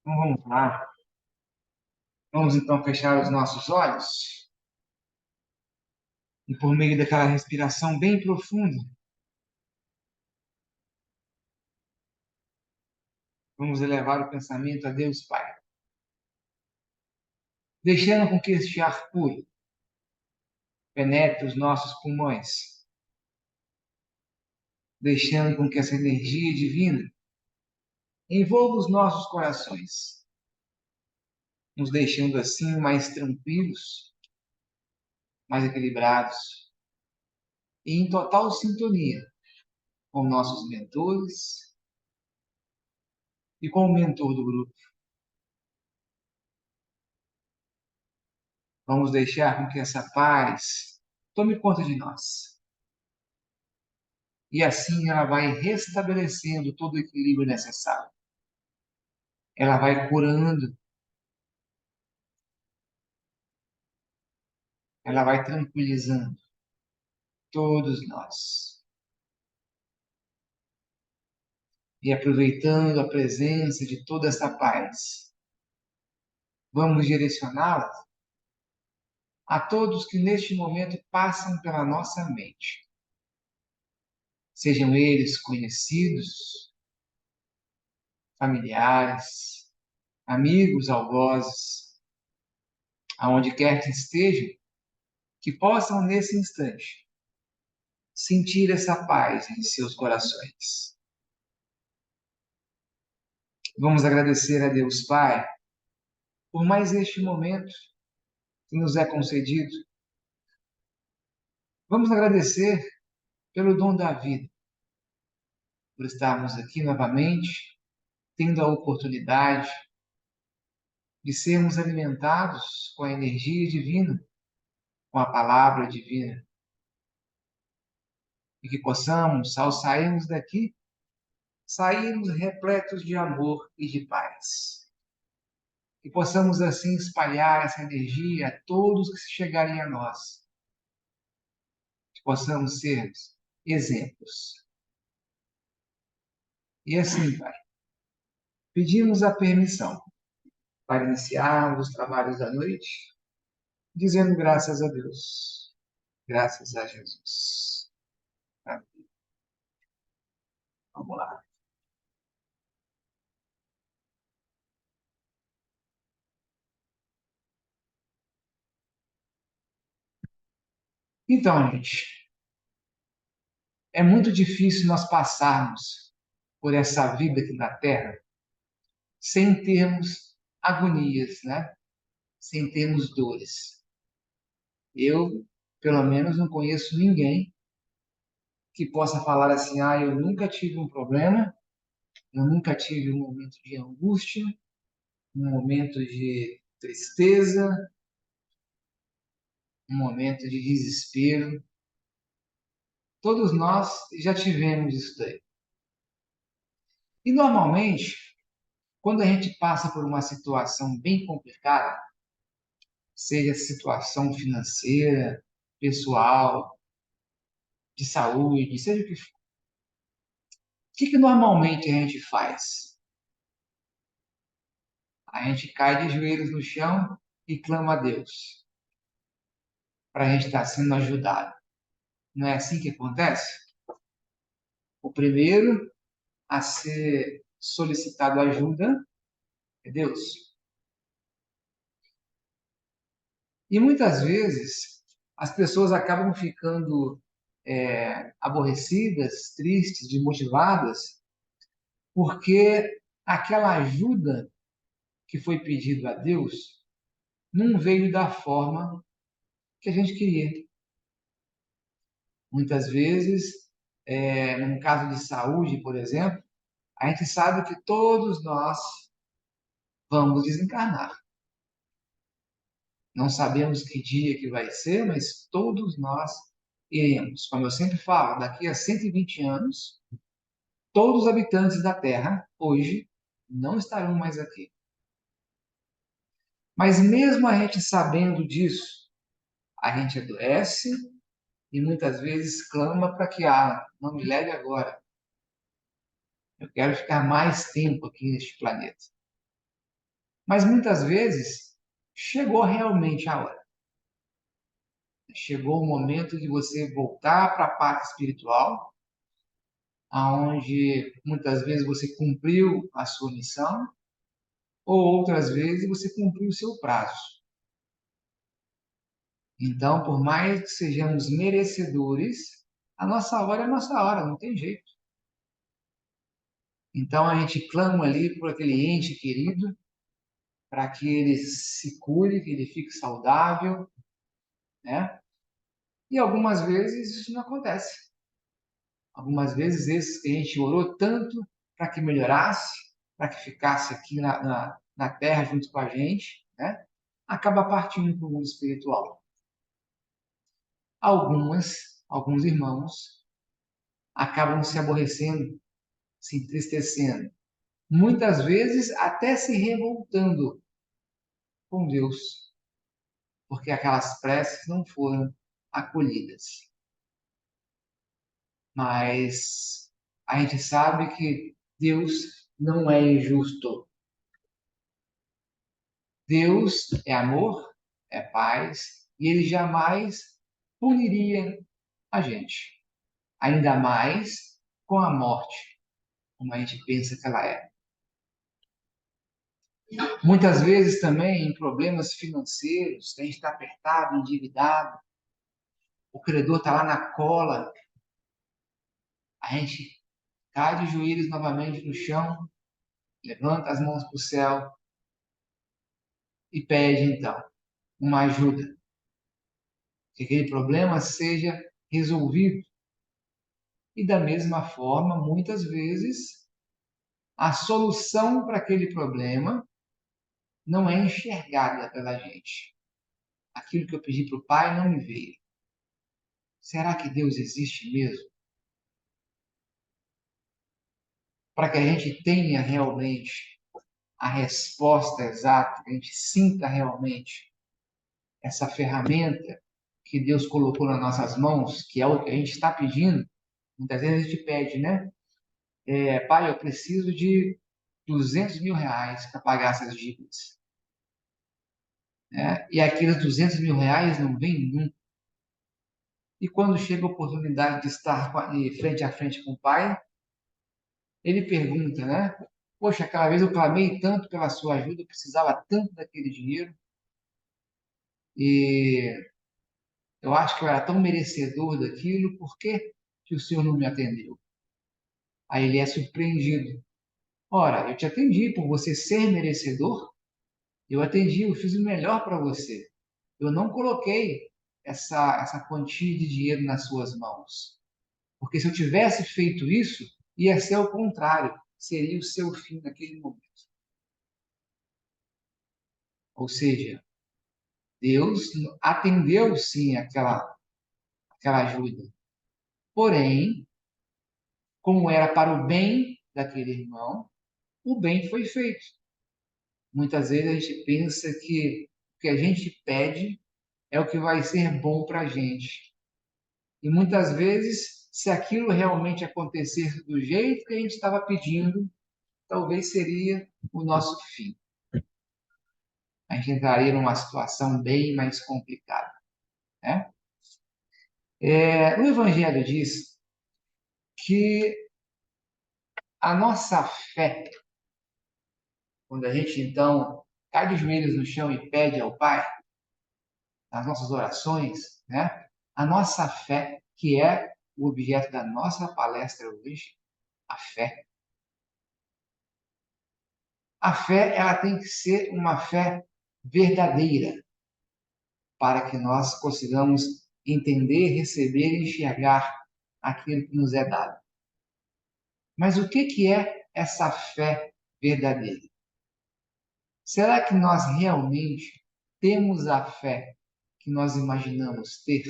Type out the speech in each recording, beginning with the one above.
Então vamos lá. Vamos então fechar os nossos olhos e por meio daquela respiração bem profunda, vamos elevar o pensamento a Deus Pai, deixando com que este ar puro penetre os nossos pulmões, deixando com que essa energia divina envolva os nossos corações, nos deixando assim mais tranquilos, mais equilibrados e em total sintonia com nossos mentores e com o mentor do grupo. Vamos deixar com que essa paz tome conta de nós. E assim ela vai restabelecendo todo o equilíbrio necessário. Ela vai curando, ela vai tranquilizando todos nós. E aproveitando a presença de toda essa paz, vamos direcioná-la a todos que neste momento passam pela nossa mente. Sejam eles conhecidos, familiares, amigos, algozes, aonde quer que estejam, que possam nesse instante sentir essa paz em seus corações. Vamos agradecer a Deus Pai por mais este momento que nos é concedido. Vamos agradecer pelo dom da vida, por estarmos aqui novamente, tendo a oportunidade de sermos alimentados com a energia divina, com a palavra divina, e que possamos, ao sairmos daqui, sairmos repletos de amor e de paz. Que possamos assim espalhar essa energia a todos que chegarem a nós. Que possamos ser exemplos. E assim, Pai, pedimos a permissão para iniciarmos os trabalhos da noite, dizendo graças a Deus, graças a Jesus. Amém. Vamos lá. Então, gente, é muito difícil nós passarmos por essa vida aqui na Terra sem termos agonias, né? Sem termos dores. Eu, pelo menos, não conheço ninguém que possa falar assim: ah, eu nunca tive um problema, eu nunca tive um momento de angústia, um momento de tristeza, um momento de desespero. Todos nós já tivemos isso daí. E normalmente, quando a gente passa por uma situação bem complicada, seja situação financeira, pessoal, de saúde, seja o que for, o que normalmente a gente faz? A gente cai de joelhos no chão e clama a Deus para a gente estar sendo ajudado. Não é assim que acontece? O primeiro a ser solicitado ajuda é Deus. E muitas vezes as pessoas acabam ficando aborrecidas, tristes, desmotivadas, porque aquela ajuda que foi pedida a Deus não veio da forma que a gente queria. Muitas vezes, num caso de saúde, por exemplo, a gente sabe que todos nós vamos desencarnar. Não sabemos que dia que vai ser, mas todos nós iremos. Como eu sempre falo, daqui a 120 anos, todos os habitantes da Terra, hoje, não estarão mais aqui. Mas mesmo a gente sabendo disso, a gente adoece e muitas vezes clama para que, não me leve agora. Eu quero ficar mais tempo aqui neste planeta. Mas muitas vezes chegou realmente a hora. Chegou o momento de você voltar para a parte espiritual, aonde muitas vezes você cumpriu a sua missão, ou outras vezes você cumpriu o seu prazo. Então, por mais que sejamos merecedores, a nossa hora é a nossa hora, não tem jeito. Então, a gente clama ali por aquele ente querido, para que ele se cure, que ele fique saudável, né? E algumas vezes isso não acontece. Algumas vezes esses que a gente orou tanto para que melhorasse, para que ficasse aqui na Terra junto com a gente, né? Acaba partindo para o mundo espiritual. Alguns irmãos acabam se aborrecendo, se entristecendo, muitas vezes até se revoltando com Deus, porque aquelas preces não foram acolhidas. Mas a gente sabe que Deus não é injusto. Deus é amor, é paz, e ele jamais puniria a gente, ainda mais com a morte, como a gente pensa que ela é. Muitas vezes também em problemas financeiros, a gente está apertado, endividado, o credor está lá na cola, a gente cai de joelhos novamente no chão, levanta as mãos para o céu e pede então uma ajuda, que aquele problema seja resolvido. E da mesma forma, muitas vezes, a solução para aquele problema não é enxergada pela gente. Aquilo que eu pedi para o Pai não me veio. Será que Deus existe mesmo? Para que a gente tenha realmente a resposta exata, que a gente sinta realmente essa ferramenta que Deus colocou nas nossas mãos, que é o que a gente está pedindo. Muitas vezes a gente pede, né? Pai, eu preciso de R$ 200.000 para pagar essas dívidas. Né? E aqueles R$ 200.000 não vêm nunca. E quando chega a oportunidade de estar frente a frente com o pai, ele pergunta, né? Poxa, aquela vez eu clamei tanto pela sua ajuda, eu precisava tanto daquele dinheiro, e eu acho que eu era tão merecedor daquilo, por que que o senhor não me atendeu? Aí ele é surpreendido. Ora, eu te atendi por você ser merecedor, eu atendi, eu fiz o melhor para você. Eu não coloquei essa quantia de dinheiro nas suas mãos. Porque se eu tivesse feito isso, ia ser o contrário, seria o seu fim naquele momento. Ou seja, Deus atendeu sim aquela ajuda. Porém, como era para o bem daquele irmão, o bem foi feito. Muitas vezes a gente pensa que o que a gente pede é o que vai ser bom para a gente. E muitas vezes, se aquilo realmente acontecesse do jeito que a gente estava pedindo, talvez seria o nosso fim. A gente entraria numa situação bem mais complicada, né? O Evangelho diz que a nossa fé, quando a gente então cai de joelhos no chão e pede ao Pai, nas nossas orações, né? A nossa fé, que é o objeto da nossa palestra hoje, a fé. A fé, ela tem que ser uma fé verdadeira, para que nós consigamos entender, receber e enxergar aquilo que nos é dado. Mas o que é essa fé verdadeira? Será que nós realmente temos a fé que nós imaginamos ter?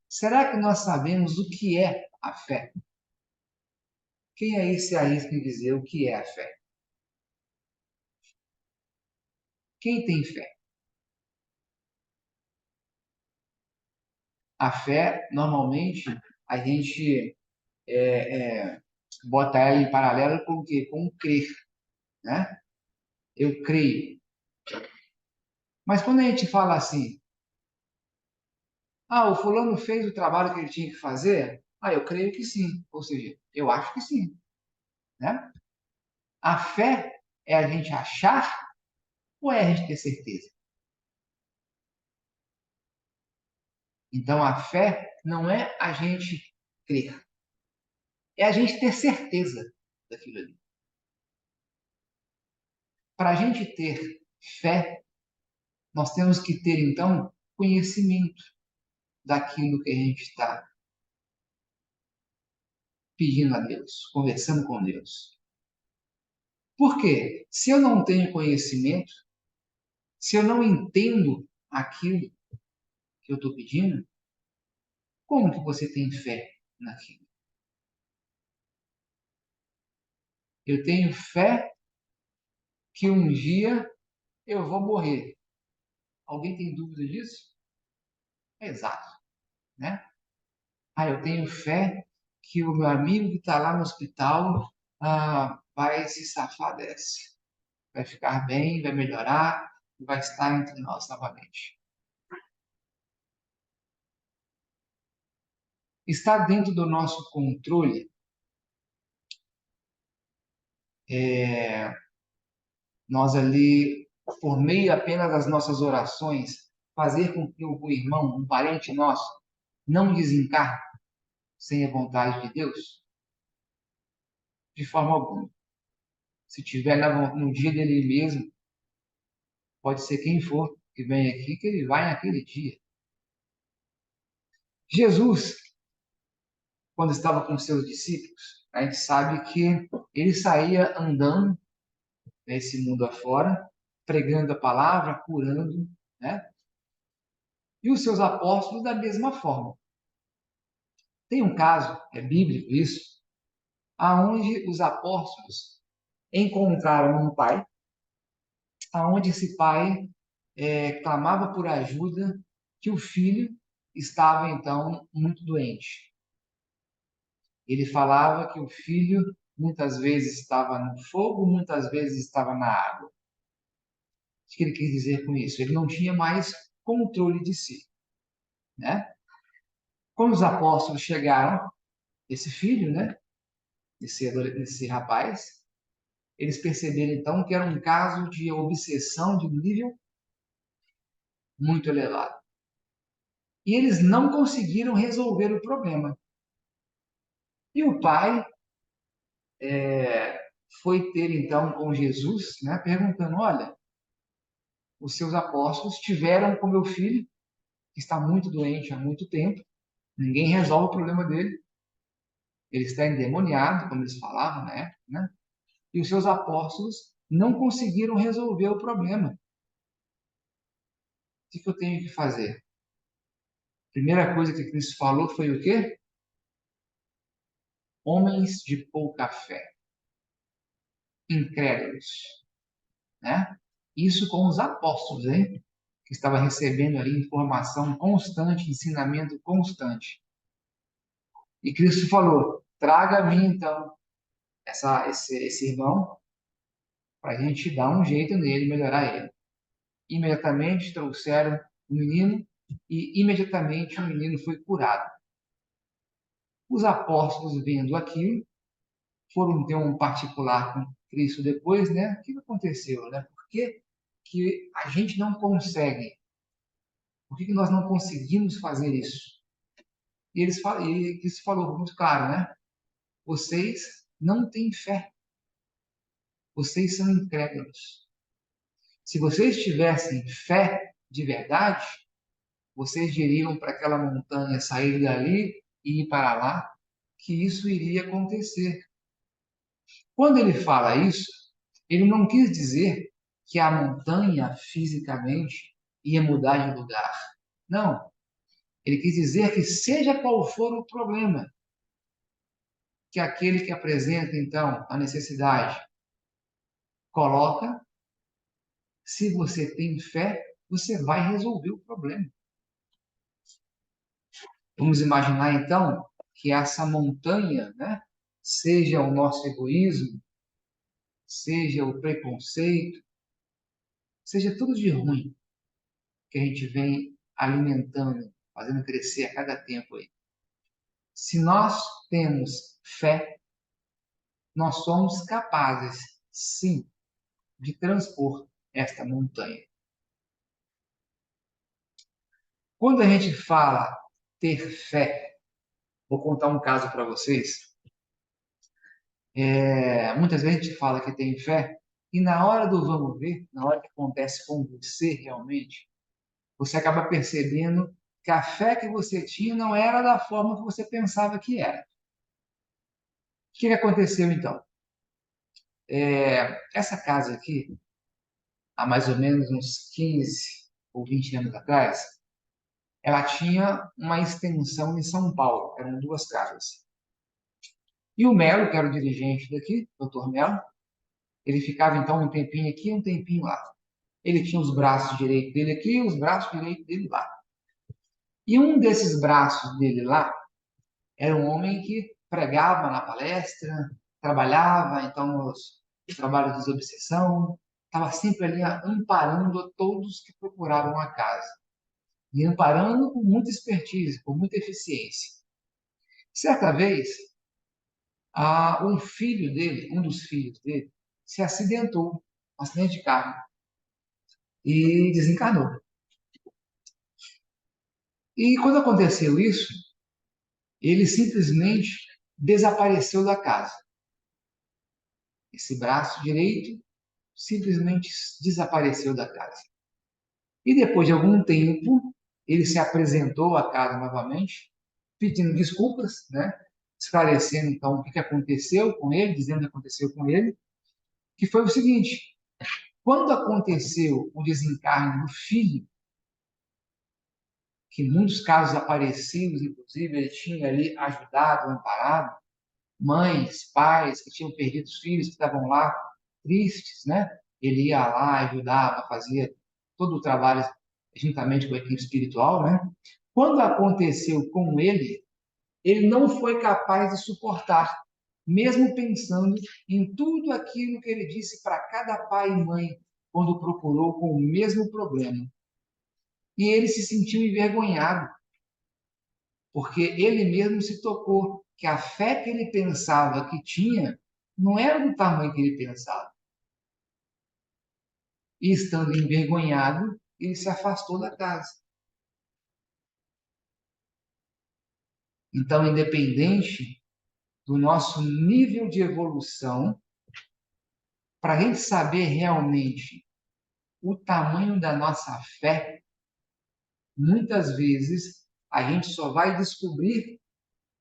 Será que nós sabemos o que é a fé? Quem aí se arrisca em dizer o que é a fé? Quem tem fé? A fé, normalmente, a gente bota ela em paralelo com o quê? Com o crer, né? eu creio. Mas quando a gente fala assim, o fulano fez o trabalho que ele tinha que fazer, eu creio que sim. Ou seja, eu acho que sim, né? A fé é a gente achar ou é a gente ter certeza? Então, a fé não é a gente crer, é a gente ter certeza daquilo ali. Para a gente ter fé, nós temos que ter, então, conhecimento daquilo que a gente está pedindo a Deus, conversando com Deus. Por quê? Se eu não tenho conhecimento, se eu não entendo aquilo que eu estou pedindo, como que você tem fé naquilo? Eu tenho fé que um dia eu vou morrer. Alguém tem dúvida disso? É exato, né? Eu tenho fé que o meu amigo que está lá no hospital vai se safar dessa. Vai ficar bem, vai melhorar e vai estar entre nós novamente. Está dentro do nosso controle nós ali, por meio apenas das nossas orações, fazer com que o irmão, um parente nosso, não desencarne sem a vontade de Deus? De forma alguma. Se tiver no dia dele mesmo, pode ser quem for que vem aqui, que ele vai naquele dia. Jesus, quando estava com seus discípulos, a gente sabe que ele saía andando nesse mundo afora, pregando a palavra, curando, né? E os seus apóstolos da mesma forma. Tem um caso, é bíblico isso, aonde os apóstolos encontraram um pai, aonde esse pai clamava por ajuda, que o filho estava então muito doente. Ele falava que o filho muitas vezes estava no fogo, muitas vezes estava na água. O que ele quis dizer com isso? Ele não tinha mais controle de si, né? Quando os apóstolos chegaram, esse filho, né, desse rapaz, eles perceberam então que era um caso de obsessão de nível muito elevado. E eles não conseguiram resolver o problema. E o pai foi ter então com Jesus, né, perguntando: olha, os seus apóstolos tiveram com meu filho, que está muito doente há muito tempo, ninguém resolve o problema dele, ele está endemoniado, como eles falavam na época, né? E os seus apóstolos não conseguiram resolver o problema. O que eu tenho que fazer? A primeira coisa que Cristo falou foi o quê? Homens de pouca fé, incrédulos, né? Isso com os apóstolos, hein? Que estava recebendo ali informação constante, ensinamento constante. E Cristo falou: traga a mim então esse irmão para a gente dar um jeito nele, melhorar ele. Imediatamente trouxeram o menino e imediatamente o menino foi curado. Os apóstolos, vendo aquilo, foram ter um particular com Cristo depois, né? O que aconteceu, né? Por que a gente não consegue? Por que nós não conseguimos fazer isso? E Cristo falou muito claro, né? Vocês não têm fé. Vocês são incrédulos. Se vocês tivessem fé de verdade, vocês diriam para aquela montanha sair dali e ir para lá, que isso iria acontecer. Quando ele fala isso, ele não quis dizer que a montanha fisicamente ia mudar de lugar. Não. Ele quis dizer que, seja qual for o problema, que aquele que apresenta, então, a necessidade coloca, se você tem fé, você vai resolver o problema. Vamos imaginar, então, que essa montanha, né, seja o nosso egoísmo, seja o preconceito, seja tudo de ruim que a gente vem alimentando, fazendo crescer a cada tempo aí. Se nós temos fé, nós somos capazes, sim, de transpor esta montanha. Quando a gente fala ter fé, vou contar um caso para vocês. Muitas vezes a gente fala que tem fé, e na hora do vamos ver, na hora que acontece com você realmente, você acaba percebendo que a fé que você tinha não era da forma que você pensava que era. O que aconteceu então? Essa casa aqui, há mais ou menos uns 15 ou 20 anos atrás, ela tinha uma extensão em São Paulo, eram duas casas. E o Melo, que era o dirigente daqui, doutor Melo, ele ficava então um tempinho aqui, um tempinho lá. Ele tinha os braços direitos dele aqui e os braços direitos dele lá. E um desses braços dele lá era um homem que pregava na palestra, trabalhava então nos trabalhos de desobsessão, estava sempre ali amparando a todos que procuravam a casa. E amparando com muita expertise, com muita eficiência. Certa vez, um filho dele, um dos filhos dele, se acidentou, um acidente de carro, e desencarnou. E quando aconteceu isso, ele simplesmente desapareceu da casa. Esse braço direito simplesmente desapareceu da casa. E depois de algum tempo, ele se apresentou à casa novamente, pedindo desculpas, né? Esclarecendo então o que aconteceu com ele, dizendo o que aconteceu com ele, que foi o seguinte: quando aconteceu o desencarne do filho, que em muitos casos aparecidos, inclusive, ele tinha ali ajudado, amparado, mães, pais que tinham perdido os filhos, que estavam lá tristes, né? Ele ia lá, ajudava, fazia todo o trabalho juntamente com a equipe espiritual, né? Quando aconteceu com ele, ele não foi capaz de suportar, mesmo pensando em tudo aquilo que ele disse para cada pai e mãe quando procurou com o mesmo problema. E ele se sentiu envergonhado, porque ele mesmo se tocou que a fé que ele pensava que tinha não era do tamanho que ele pensava. E estando envergonhado, ele se afastou da casa. Então, independente do nosso nível de evolução, para a gente saber realmente o tamanho da nossa fé, muitas vezes a gente só vai descobrir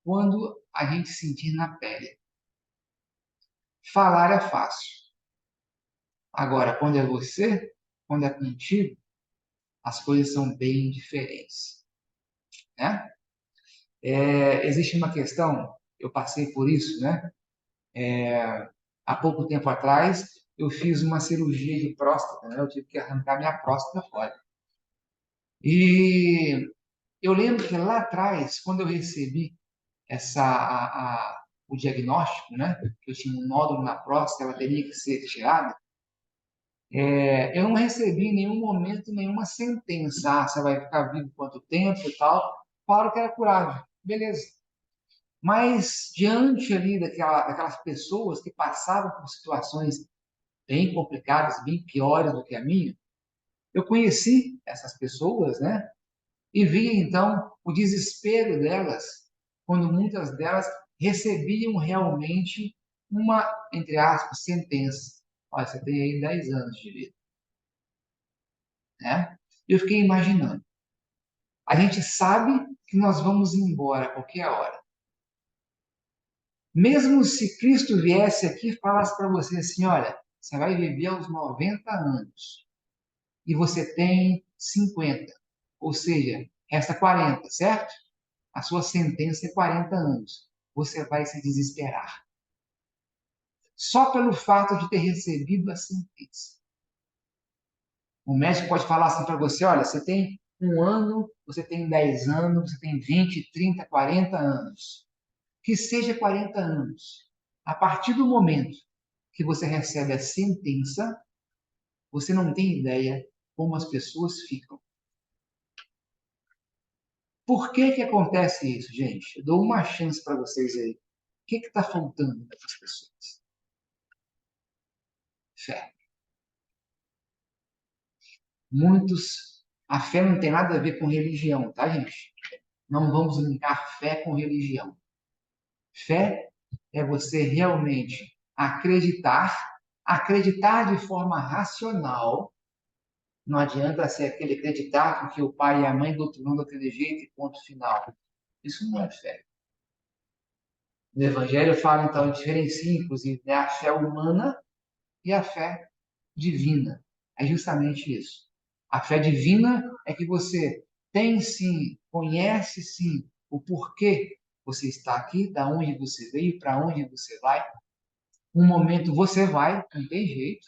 quando a gente sentir na pele. Falar é fácil. Agora, quando é você, quando é contigo, as coisas são bem diferentes, né? Existe uma questão, eu passei por isso, né? Há pouco tempo atrás, eu fiz uma cirurgia de próstata, né? Eu tive que arrancar minha próstata fora. E eu lembro que lá atrás, quando eu recebi o diagnóstico, né? Que eu tinha um nódulo na próstata, ela teria que ser tirada. Eu não recebi em nenhum momento nenhuma sentença, você vai ficar vivo quanto tempo e tal. Falaram que era curável, beleza. Mas diante ali daquelas pessoas que passavam por situações bem complicadas, bem piores do que a minha, eu conheci essas pessoas, né? E via então o desespero delas, quando muitas delas recebiam realmente uma, entre aspas, sentença. Olha, você tem aí 10 anos de vida, né? Eu fiquei imaginando. A gente sabe que nós vamos embora a qualquer hora. Mesmo se Cristo viesse aqui e falasse para você assim, olha, você vai viver aos 90 anos e você tem 50, ou seja, resta 40, certo? A sua sentença é 40 anos. Você vai se desesperar. Só pelo fato de ter recebido a sentença. O médico pode falar assim para você, olha, você tem 1 ano, você tem 10 anos, você tem 20, 30, 40 anos. Que seja 40 anos. A partir do momento que você recebe a sentença, Você não tem ideia como as pessoas ficam. Por que que acontece isso, gente? Eu dou uma chance para vocês aí. O que está faltando para as pessoas? Fé. Muitos. A fé não tem nada a ver com religião, tá, gente? Não vamos linkar fé com religião. Fé é você realmente acreditar de forma racional. Não adianta ser aquele acreditar que o pai e a mãe doutrinam daquele jeito e ponto final. Isso não é fé. No Evangelho fala, então, diferencia, inclusive, né, a fé humana e a fé divina. É justamente isso. A fé divina é que você tem sim, conhece sim o porquê você está aqui, da onde você veio, para onde você vai. Um momento você vai, não tem jeito,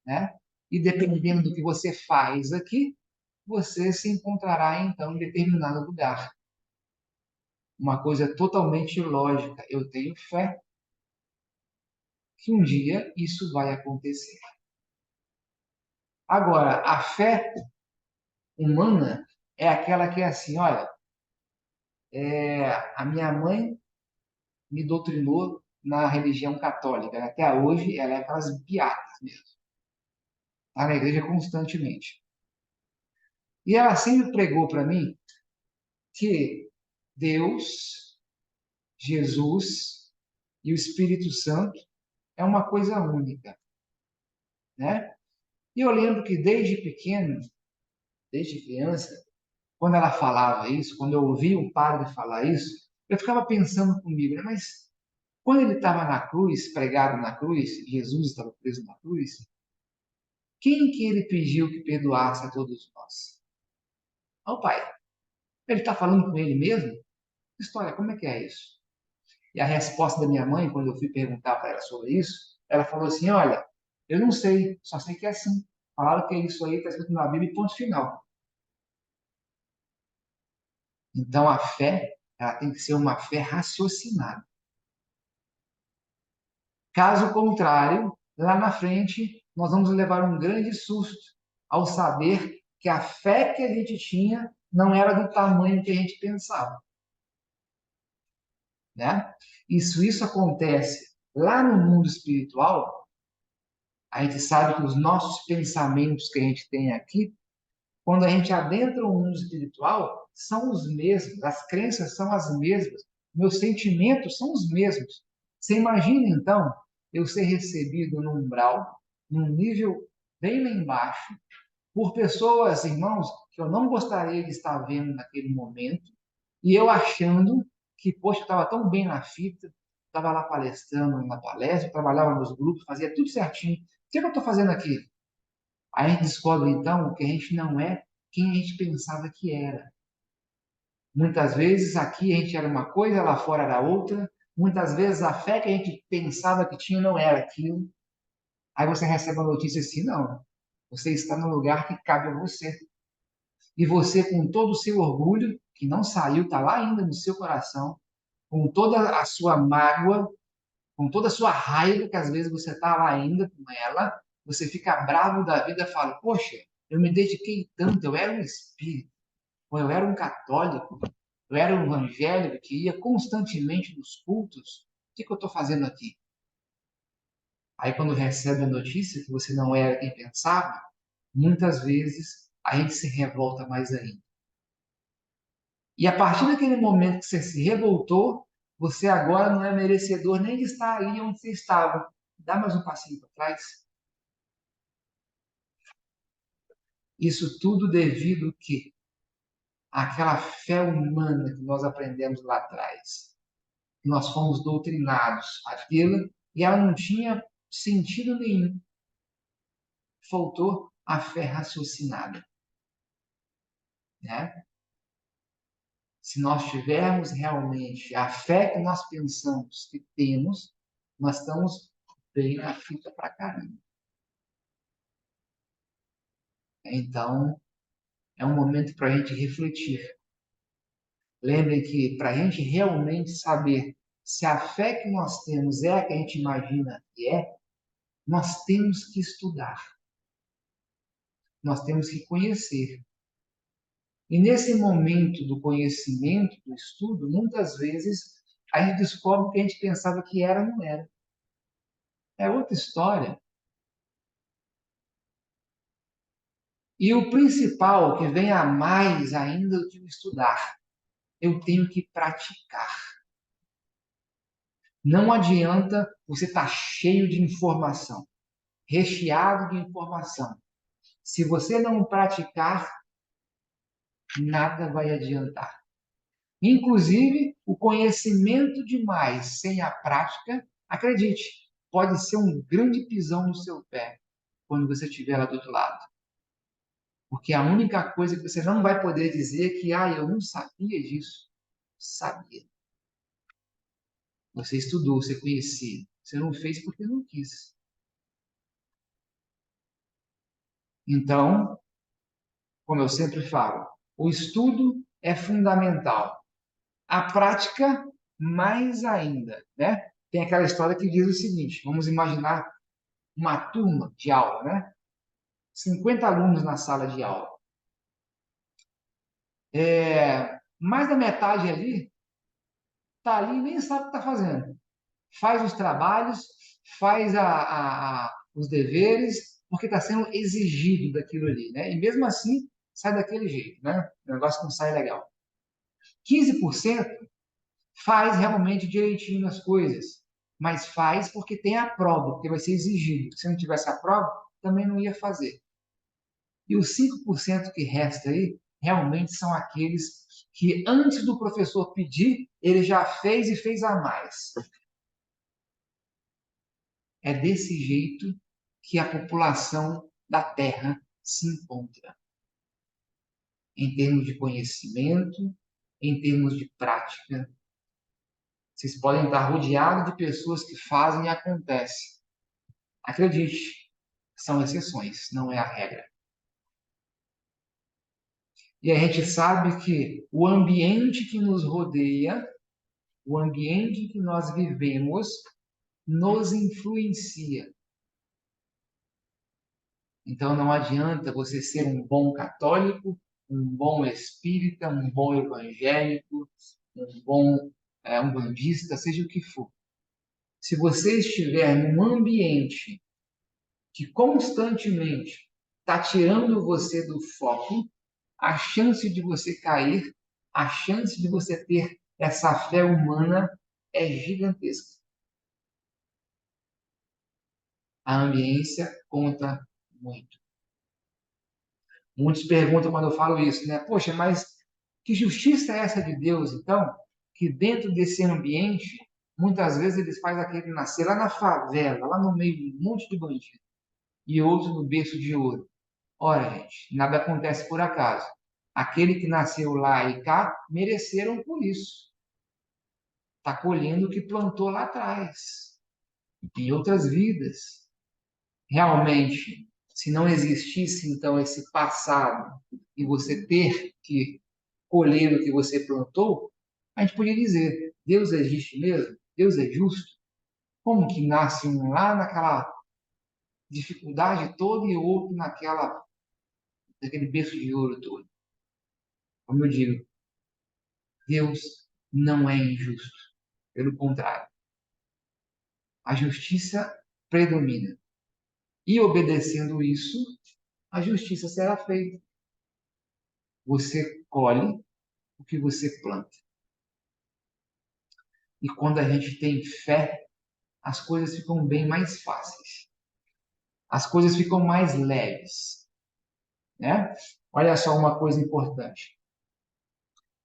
né? E dependendo do que você faz aqui, você se encontrará então em determinado lugar. Uma coisa totalmente lógica. Eu tenho fé que um dia isso vai acontecer. Agora, a fé humana é aquela que é assim, olha, a minha mãe me doutrinou na religião católica. Até hoje, ela é aquelas beatas mesmo. Está na igreja constantemente. E ela sempre pregou para mim que Deus, Jesus e o Espírito Santo é uma coisa única, né? E eu lembro que desde pequeno, desde criança, quando ela falava isso, quando eu ouvia o padre falar isso, eu ficava pensando comigo, né? Mas quando ele estava na cruz, pregado na cruz, Jesus estava preso na cruz, quem que ele pediu que perdoasse a todos nós? Ao Pai. Ele está falando com ele mesmo? História, como é que é isso? E a resposta da minha mãe, quando eu fui perguntar para ela sobre isso, ela falou assim: olha, eu não sei, só sei que é assim. Falaram que isso aí está escrito na Bíblia e ponto final. Então a fé, ela tem que ser uma fé raciocinada. Caso contrário, lá na frente, nós vamos levar um grande susto ao saber que a fé que a gente tinha não era do tamanho que a gente pensava, né? Isso acontece lá no mundo espiritual. A gente sabe que os nossos pensamentos que a gente tem aqui, quando a gente adentra o mundo espiritual, são os mesmos, as crenças são as mesmas, meus sentimentos são os mesmos. Você imagina, então, eu ser recebido num umbral, num nível bem lá embaixo, por pessoas, irmãos, que eu não gostaria de estar vendo naquele momento, e eu achando que, poxa, eu estava tão bem na fita, estava lá palestrando na palestra, trabalhava nos grupos, fazia tudo certinho. O que eu estou fazendo aqui? Aí a gente descobre, então, que a gente não é quem a gente pensava que era. Muitas vezes aqui a gente era uma coisa, lá fora era outra. Muitas vezes a fé que a gente pensava que tinha não era aquilo. Aí você recebe a notícia assim: não, você está no lugar que cabe a você. E você, com todo o seu orgulho, que não saiu, está lá ainda no seu coração, com toda a sua mágoa, com toda a sua raiva, que às vezes você está lá ainda com ela, você fica bravo da vida e fala: poxa, eu me dediquei tanto, eu era um espírito, ou eu era um católico, eu era um evangélico que ia constantemente nos cultos, o que eu estou fazendo aqui? Aí, quando recebe a notícia que você não era quem pensava, muitas vezes a gente se revolta mais ainda. E a partir daquele momento que você se revoltou, você agora não é merecedor nem de estar ali onde você estava. Dá mais um passinho para trás. Isso tudo devido que àquela fé humana que nós aprendemos lá atrás, que nós fomos doutrinados aquilo, e ela não tinha sentido nenhum. Faltou a fé raciocinada, né? Se nós tivermos realmente a fé que nós pensamos que temos, nós estamos bem na fita para caramba. Então, é um momento para a gente refletir. Lembrem que para a gente realmente saber se a fé que nós temos é a que a gente imagina que é, nós temos que estudar. nós temos que conhecer. E nesse momento do conhecimento, do estudo, muitas vezes a gente descobre o que a gente pensava que era, não era. É outra história. E o principal, que vem a mais ainda do que estudar, eu tenho que praticar. Não adianta você estar cheio de informação, recheado de informação. Se você não praticar, nada vai adiantar. Inclusive, o conhecimento demais sem a prática, acredite, pode ser um grande pisão no seu pé quando você estiver lá do outro lado. Porque a única coisa que você não vai poder dizer é que, eu não sabia disso. Sabia. Você estudou, você conhecia. Você não fez porque não quis. Então, como eu sempre falo, o estudo é fundamental. A prática, mais ainda, né? Tem aquela história que diz o seguinte: vamos imaginar uma turma de aula, né? 50 alunos na sala de aula. Mais da metade ali está ali e nem sabe o que está fazendo. Faz os trabalhos, faz os deveres, porque está sendo exigido daquilo ali, né? E mesmo assim, sai daquele jeito, né? O negócio não sai legal. 15% faz realmente direitinho as coisas, mas faz porque tem a prova, porque vai ser exigido. Se não tivesse a prova, também não ia fazer. E os 5% que resta aí, realmente são aqueles que antes do professor pedir, ele já fez e fez a mais. É desse jeito que a população da Terra se encontra, em termos de conhecimento, em termos de prática. Vocês podem estar rodeados de pessoas que fazem e acontece. Acredite, são exceções, não é a regra. E a gente sabe que o ambiente que nos rodeia, o ambiente que nós vivemos, nos influencia. Então não adianta você ser um bom católico, um bom espírita, um bom evangélico, um bom umbandista, seja o que for. Se você estiver num ambiente que constantemente está tirando você do foco, a chance de você cair, a chance de você ter essa fé humana é gigantesca. A ambiência conta muito. Muitos perguntam quando eu falo isso, né? Poxa, mas que justiça é essa de Deus, então, que dentro desse ambiente, muitas vezes eles fazem aquele nascer lá na favela, lá no meio de um monte de bandido, e outro no berço de ouro. Ora, gente, nada acontece por acaso. Aquele que nasceu lá e cá mereceram por isso. Está colhendo o que plantou lá atrás, em outras vidas. Realmente, se não existisse então esse passado e você ter que colher o que você plantou, a gente poderia dizer: Deus existe mesmo? Deus é justo? Como que nasce um lá naquela dificuldade toda e outro naquele berço de ouro todo? Como eu digo, Deus não é injusto. Pelo contrário, a justiça predomina. E obedecendo isso, a justiça será feita. Você colhe o que você planta. E quando a gente tem fé, as coisas ficam bem mais fáceis. As coisas ficam mais leves, né? Olha só uma coisa importante.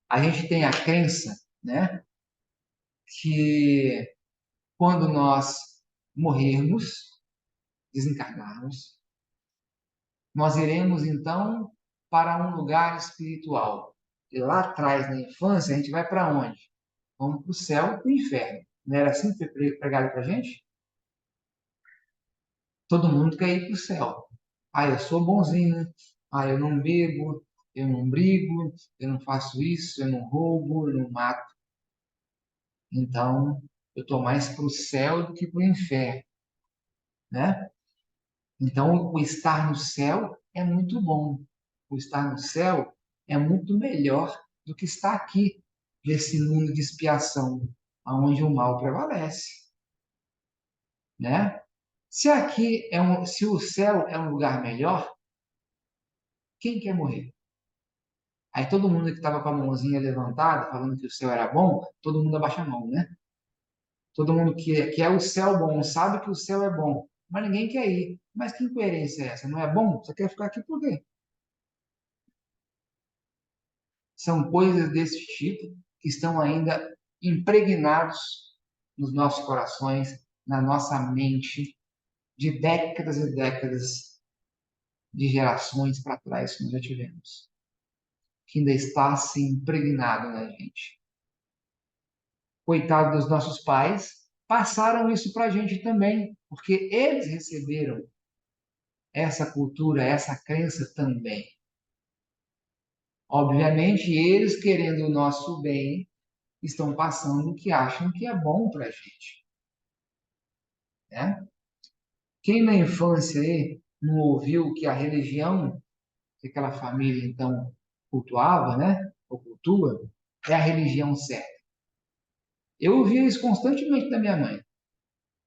A gente tem a crença, né, que quando nós morrermos, desencarnarmos, nós iremos então para um lugar espiritual. E lá atrás, na infância, a gente vai para onde? Vamos para o céu e para o inferno. Não era assim que foi pregado para a gente? Todo mundo quer ir para o céu. Eu sou bonzinho. Eu não bebo, eu não brigo, eu não faço isso, eu não roubo, eu não mato. Então, eu estou mais para o céu do que para o inferno, né? Então, o estar no céu é muito bom. O estar no céu é muito melhor do que estar aqui, nesse mundo de expiação, onde o mal prevalece, né? Se o céu é um lugar melhor, quem quer morrer? Aí todo mundo que estava com a mãozinha levantada, falando que o céu era bom, todo mundo abaixa a mão, né? Todo mundo que é o céu bom, sabe que o céu é bom, mas ninguém quer ir. Mas que incoerência é essa? Não é bom? Você quer ficar aqui por quê? São coisas desse tipo que estão ainda impregnados nos nossos corações, na nossa mente, de décadas e décadas, de gerações para trás que nós já tivemos, que ainda está assim impregnado na gente. Coitado dos nossos pais, passaram isso para a gente também, porque eles receberam essa cultura, essa crença também. Obviamente, eles querendo o nosso bem, estão passando o que acham que é bom para a gente, né? Quem na infância aí não ouviu que a religião que aquela família então cultuava, né? Ou cultua, é a religião certa. Eu ouvia isso constantemente da minha mãe.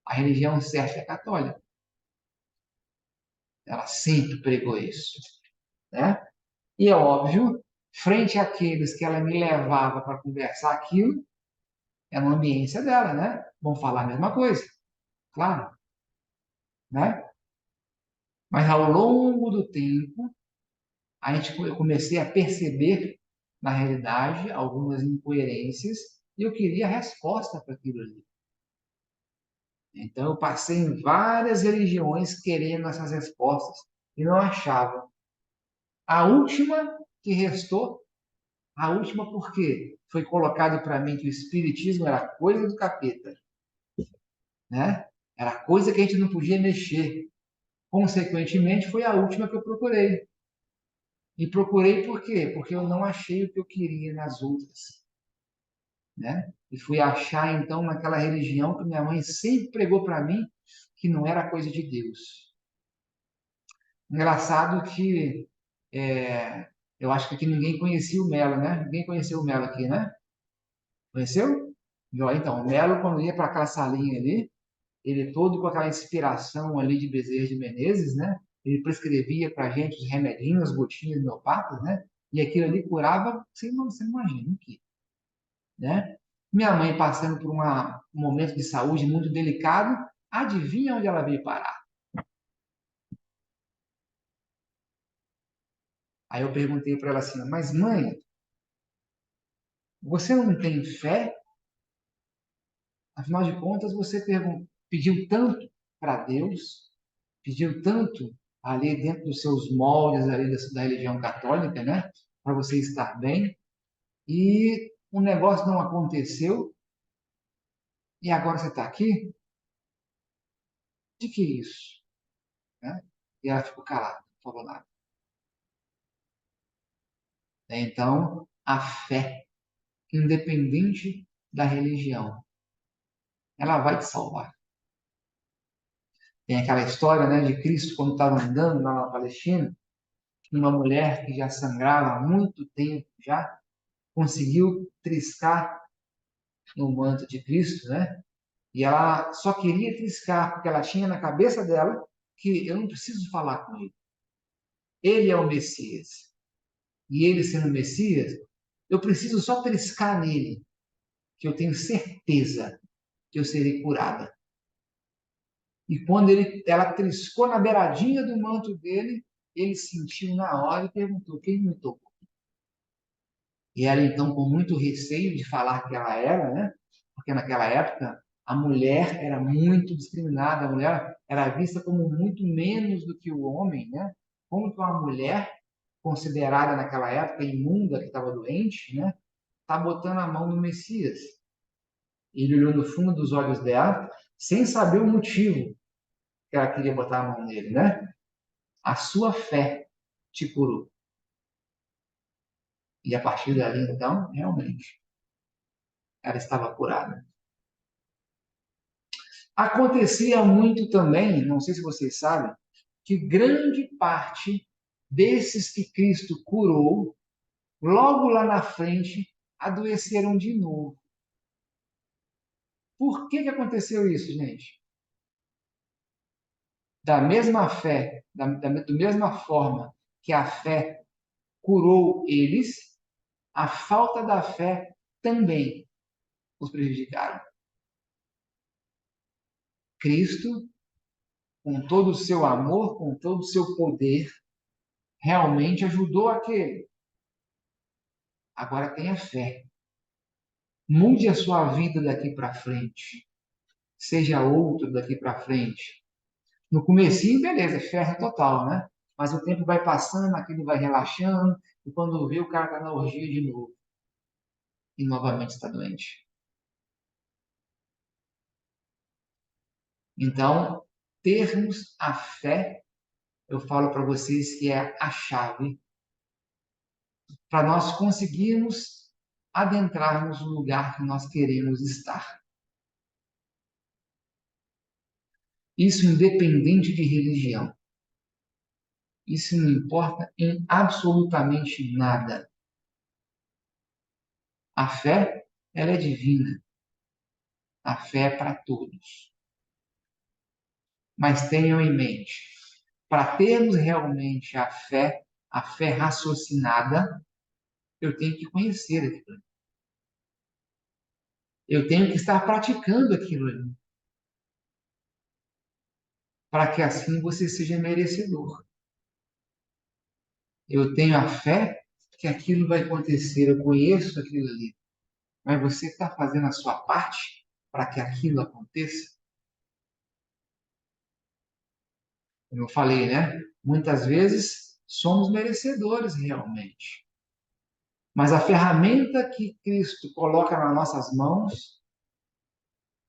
A religião certa é católica. Ela sempre pregou isso, né? E é óbvio, frente àqueles que ela me levava para conversar aquilo, é uma ambiência dela, né? Vão falar a mesma coisa, claro, né? Mas ao longo do tempo, eu comecei a perceber, na realidade, algumas incoerências e eu queria resposta para aquilo ali. Então, eu passei em várias religiões querendo essas respostas e não achava. A última que restou, a última porque foi colocado para mim que o espiritismo era coisa do capeta, né? Era coisa que a gente não podia mexer. Consequentemente, foi a última que eu procurei. E procurei por quê? Porque eu não achei o que eu queria nas outras, né? E fui achar então naquela religião que minha mãe sempre pregou para mim que não era coisa de Deus. Engraçado que eu acho que aqui ninguém conhecia o Melo, né? Ninguém conheceu o Melo aqui, né? Conheceu? Então, o Melo, quando ia para aquela salinha ali, ele todo com aquela inspiração ali de Bezerra de Menezes, né? Ele prescrevia para a gente os remedinhos, as gotinhas homeopatas, né? E aquilo ali curava, você não imagina o que, né? Minha mãe passando por um momento de saúde muito delicado, adivinha onde ela veio parar? Aí eu perguntei para ela assim, mas mãe, você não tem fé? Afinal de contas, você pediu tanto para Deus, pediu tanto ali dentro dos seus moldes ali da religião católica, né? Para você estar bem, e o negócio não aconteceu, e agora você está aqui? De que isso? Né? E ela ficou calada, não falou nada. Então, a fé, independente da religião, ela vai te salvar. Tem aquela história, né, de Cristo quando estava andando lá na Palestina, uma mulher que já sangrava há muito tempo já, conseguiu triscar no manto de Cristo, né? E ela só queria triscar porque ela tinha na cabeça dela que eu não preciso falar com ele. Ele é o Messias. E ele sendo o Messias, eu preciso só triscar nele, que eu tenho certeza que eu serei curada. E quando ela triscou na beiradinha do manto dele, ele sentiu na hora e perguntou: quem me tocou? E ela, então, com muito receio de falar que ela era, né? Porque naquela época a mulher era muito discriminada, a mulher era vista como muito menos do que o homem, né? Como que uma mulher considerada naquela época imunda, que estava doente, né? Está botando a mão no Messias. Ele olhou no fundo dos olhos dela, sem saber o motivo que ela queria botar a mão nele, né? A sua fé te curou. E a partir dali, então, realmente, ela estava curada. Acontecia muito também, não sei se vocês sabem, que grande parte desses que Cristo curou, logo lá na frente, adoeceram de novo. Por que aconteceu isso, gente? Da mesma fé, da mesma forma que a fé curou eles, a falta da fé também os prejudicaram. Cristo, com todo o seu amor, com todo o seu poder, realmente ajudou aquele. Agora tenha fé. Mude a sua vida daqui para frente. Seja outro daqui para frente. No comecinho, beleza, ferro total, né? Mas o tempo vai passando, aquilo vai relaxando, e quando vê, o cara está na orgia de novo. E novamente está doente. Então, termos a fé, eu falo para vocês que é a chave para nós conseguirmos adentrarmos o lugar que nós queremos estar. Isso independente de religião. Isso não importa em absolutamente nada. A fé, ela é divina. A fé é para todos. Mas tenham em mente, para termos realmente a fé raciocinada, eu tenho que conhecer aquilo. Eu tenho que estar praticando aquilo ali. Para que assim você seja merecedor. Eu tenho a fé que aquilo vai acontecer, eu conheço aquilo ali. Mas você está fazendo a sua parte para que aquilo aconteça? Como eu falei, né? Muitas vezes somos merecedores realmente. Mas a ferramenta que Cristo coloca nas nossas mãos,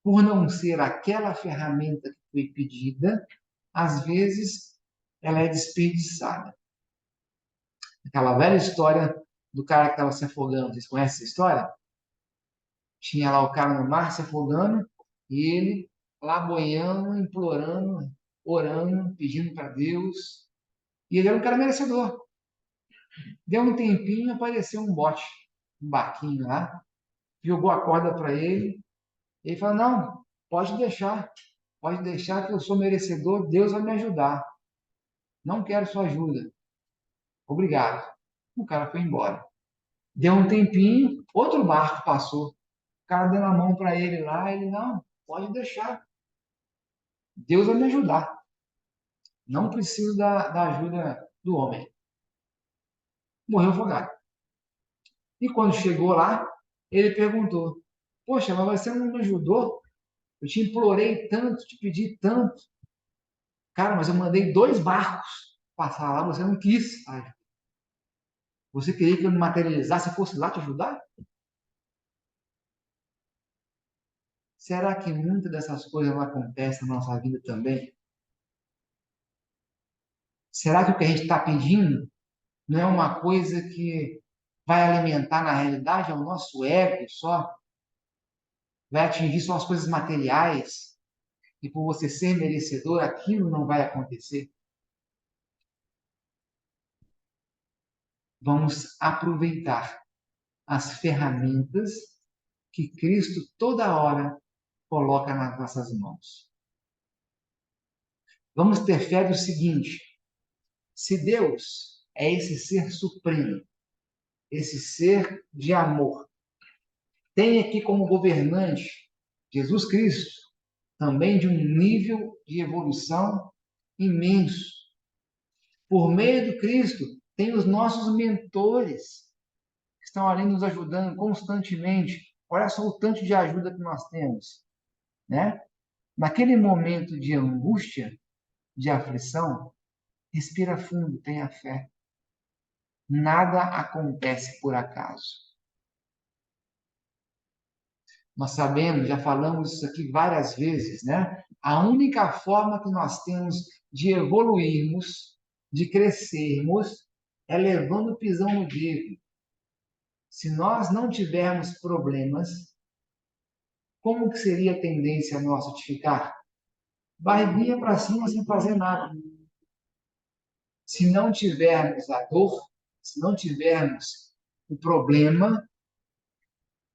por não ser aquela ferramenta que foi pedida, às vezes ela é desperdiçada. Aquela velha história do cara que estava se afogando. Vocês conhecem essa história? Tinha lá o cara no mar se afogando e ele lá boiando, implorando, orando, pedindo para Deus. E ele era um cara merecedor. Deu um tempinho, apareceu um bote, um barquinho lá, jogou a corda para ele. Ele falou: Não, pode deixar que eu sou merecedor, Deus vai me ajudar. Não quero sua ajuda. Obrigado. O cara foi embora. Deu um tempinho, outro barco passou. O cara deu a mão para ele lá, ele: Não, pode deixar. Deus vai me ajudar. Não preciso da ajuda do homem. Morreu afogado. E quando chegou lá, ele perguntou: Poxa, mas você não me ajudou? Eu te implorei tanto, te pedi tanto. Cara, mas eu mandei 2 barcos passar lá, você não quis. Ai, você queria que eu me materializasse e fosse lá te ajudar? Será que muitas dessas coisas não acontecem na nossa vida também? Será que o que a gente está pedindo não é uma coisa que vai alimentar, na realidade, é o nosso ego só? Vai atingir só as coisas materiais? E por você ser merecedor, aquilo não vai acontecer? Vamos aproveitar as ferramentas que Cristo toda hora coloca nas nossas mãos. Vamos ter fé do seguinte: se Deus é esse ser supremo, esse ser de amor, tem aqui como governante Jesus Cristo, também de um nível de evolução imenso. Por meio do Cristo, tem os nossos mentores que estão ali nos ajudando constantemente. Olha só o tanto de ajuda que nós temos, né? Naquele momento de angústia, de aflição, respira fundo, tenha fé. Nada acontece por acaso. Nós sabemos, já falamos isso aqui várias vezes, né? A única forma que nós temos de evoluirmos, de crescermos, é levando pisão no dedo. Se nós não tivermos problemas, como que seria a tendência nossa de ficar? Barriguinha para cima sem fazer nada. Se não tivermos a dor, se não tivermos o problema,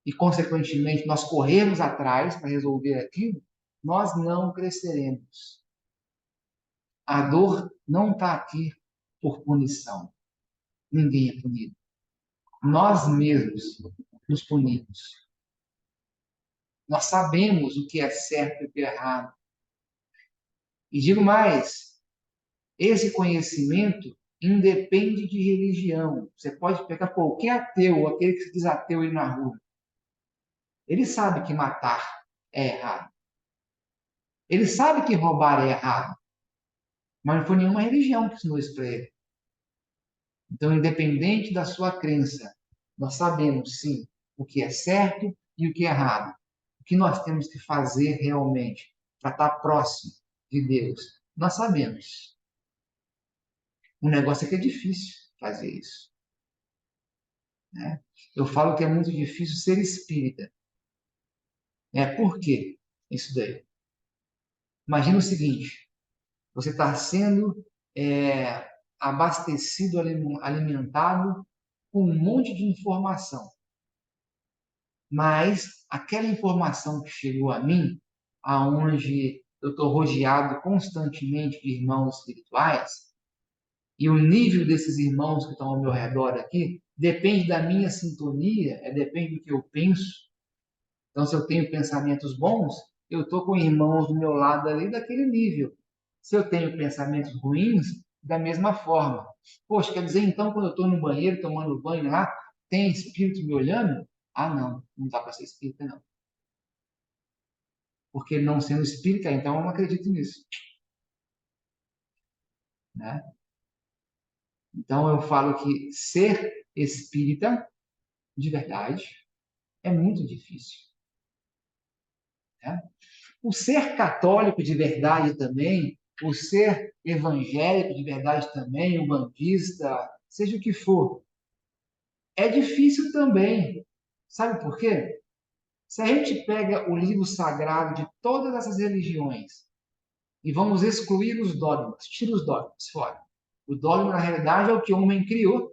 e, consequentemente, nós corrermos atrás para resolver aquilo, nós não cresceremos. A dor não está aqui por punição. Ninguém é punido. Nós mesmos nos punimos. Nós sabemos o que é certo e o que é errado. E digo mais, esse conhecimento independe de religião. Você pode pegar qualquer ateu, aquele que se diz ateu aí na rua. Ele sabe que matar é errado. Ele sabe que roubar é errado. Mas não foi nenhuma religião que ensinou isso para ele. Então, independente da sua crença, nós sabemos sim o que é certo e o que é errado. O que nós temos que fazer realmente para estar próximo de Deus. Nós sabemos. O negócio é que é difícil fazer isso. Né? Eu falo que é muito difícil ser espírita. Por quê? Isso daí. Imagina o seguinte: você está sendo abastecido, alimentado com um monte de informação. Mas aquela informação que chegou a mim, aonde eu estou rodeado constantemente de irmãos espirituais, e o nível desses irmãos que estão ao meu redor aqui depende da minha sintonia, depende do que eu penso. Então, se eu tenho pensamentos bons, eu estou com irmãos do meu lado ali daquele nível. Se eu tenho pensamentos ruins, da mesma forma. Poxa, quer dizer, então, quando eu estou no banheiro, tomando banho lá, tem espírito me olhando? Ah, não, não dá para ser espírita, não. Porque não sendo espírita, então eu não acredito nisso. Né? Então, eu falo que ser espírita, de verdade, é muito difícil. Né? O ser católico de verdade também, o ser evangélico de verdade também, o bandista, seja o que for, é difícil também. Sabe por quê? Se a gente pega o livro sagrado de todas essas religiões e vamos excluir os dogmas, tira os dogmas fora. O dogma, na realidade, é o que o homem criou,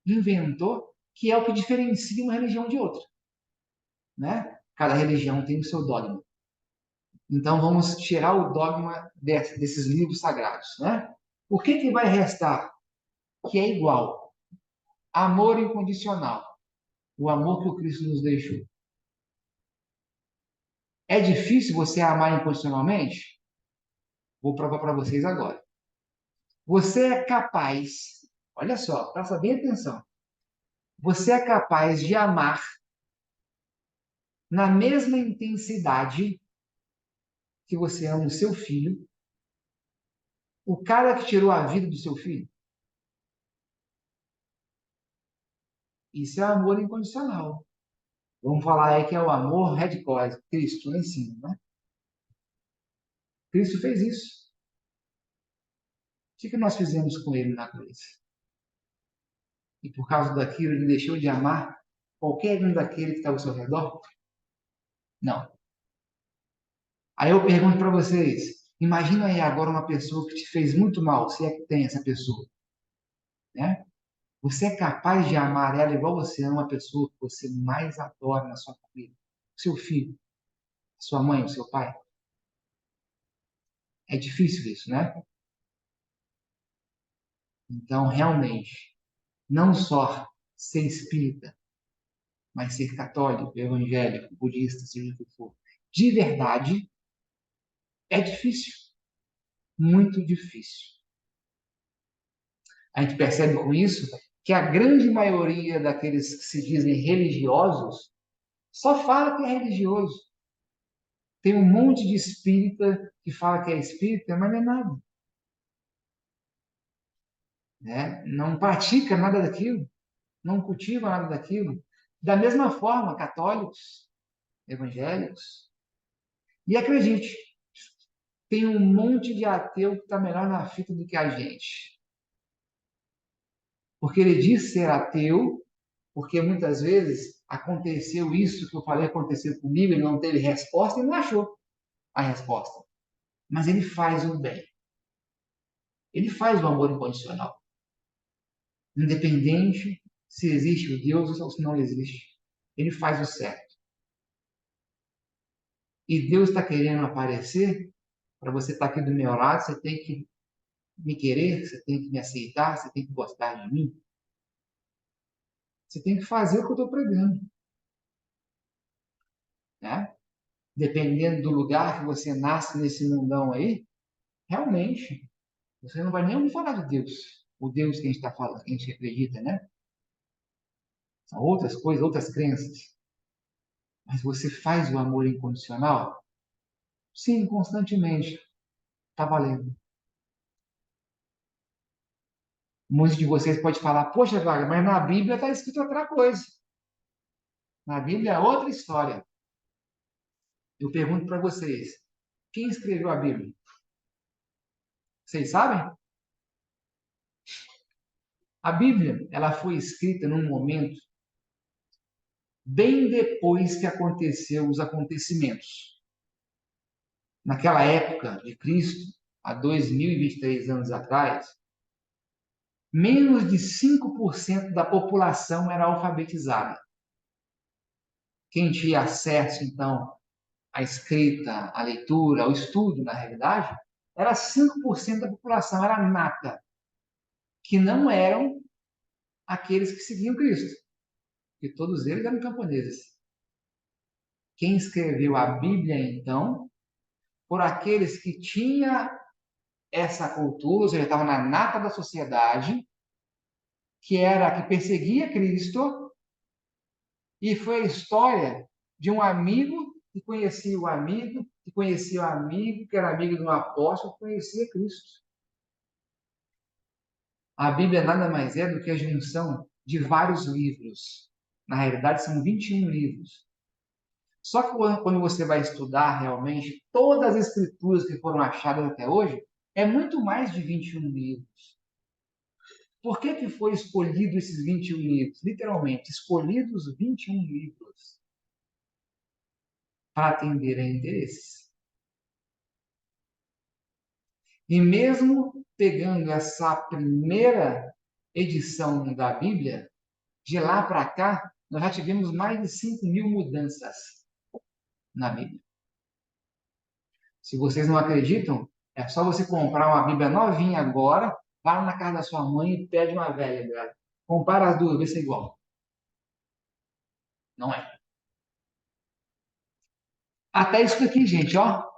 inventou, que é o que diferencia uma religião de outra. Né? Cada religião tem o seu dogma. Então vamos tirar o dogma desses livros sagrados, né? O que vai restar? Que é igual. Amor incondicional. O amor que o Cristo nos deixou. É difícil você amar incondicionalmente? Vou provar para vocês agora. Você é capaz, olha só, presta bem atenção. Você é capaz de amar na mesma intensidade que você ama o seu filho, o cara que tirou a vida do seu filho? Isso é amor incondicional. Vamos falar aí que é o amor hardcore, Cristo lá em cima, né? Cristo fez isso. O que nós fizemos com ele na cruz? E por causa daquilo ele deixou de amar qualquer um daquele que está ao seu redor? Não. Aí eu pergunto para vocês, imagina aí agora uma pessoa que te fez muito mal, se é que tem essa pessoa, né? Você é capaz de amar ela igual você ama a pessoa que você mais adora na sua família? Seu filho, sua mãe, o seu pai? É difícil isso, né? Então, realmente, não só ser espírita, mas ser católico, evangélico, budista, seja o que for, de verdade, é difícil. Muito difícil. A gente percebe com isso que a grande maioria daqueles que se dizem religiosos só fala que é religioso. Tem um monte de espírita que fala que é espírita, mas não é nada. Né? Não pratica nada daquilo, não cultiva nada daquilo. Da mesma forma, católicos, evangélicos. E acredite, tem um monte de ateu que está melhor na fita do que a gente. Porque ele diz ser ateu, porque muitas vezes aconteceu isso que eu falei acontecer comigo, ele não teve resposta e não achou a resposta. Mas ele faz o bem. Ele faz o amor incondicional. Independente se existe o Deus ou se não existe. Ele faz o certo. E Deus está querendo aparecer, para você estar aqui do meu lado, você tem que me querer, você tem que me aceitar, você tem que gostar de mim. Você tem que fazer o que eu estou pregando. Né? Dependendo do lugar que você nasce nesse mundão aí, realmente, você não vai nem ouvir falar de Deus. O Deus que a gente está falando, que a gente acredita, né? São outras coisas, outras crenças. Mas você faz o amor incondicional? Sim, constantemente. Está valendo. Muitos de vocês podem falar, poxa, Wagner, mas na Bíblia está escrito outra coisa. Na Bíblia é outra história. Eu pergunto para vocês, quem escreveu a Bíblia? Vocês sabem? A Bíblia, ela foi escrita num momento bem depois que aconteceu os acontecimentos. Naquela época de Cristo, há 2023 anos atrás, menos de 5% da população era alfabetizada. Quem tinha acesso, então, à escrita, à leitura, ao estudo, na realidade, era 5% da população, era nata, que não eram aqueles que seguiam Cristo, porque todos eles eram camponeses. Quem escreveu a Bíblia, então, por aqueles que tinham essa cultura, ou seja, estavam na nata da sociedade, que era que perseguia Cristo, e foi a história de um amigo que conhecia o amigo, que conhecia o amigo, que era amigo de um apóstolo, que conhecia Cristo. A Bíblia nada mais é do que a junção de vários livros. Na realidade, são 21 livros. Só que quando você vai estudar realmente todas as escrituras que foram achadas até hoje, é muito mais de 21 livros. Por que foi escolhido esses 21 livros? Literalmente, escolhidos 21 livros para atender a interesses. E mesmo pegando essa primeira edição da Bíblia, de lá para cá, nós já tivemos mais de 5.000 mudanças na Bíblia. Se vocês não acreditam, é só você comprar uma Bíblia novinha agora, vai na casa da sua mãe e pede uma velha dela. Compara as duas, vê se é igual. Não é. Até isso aqui, gente, ó,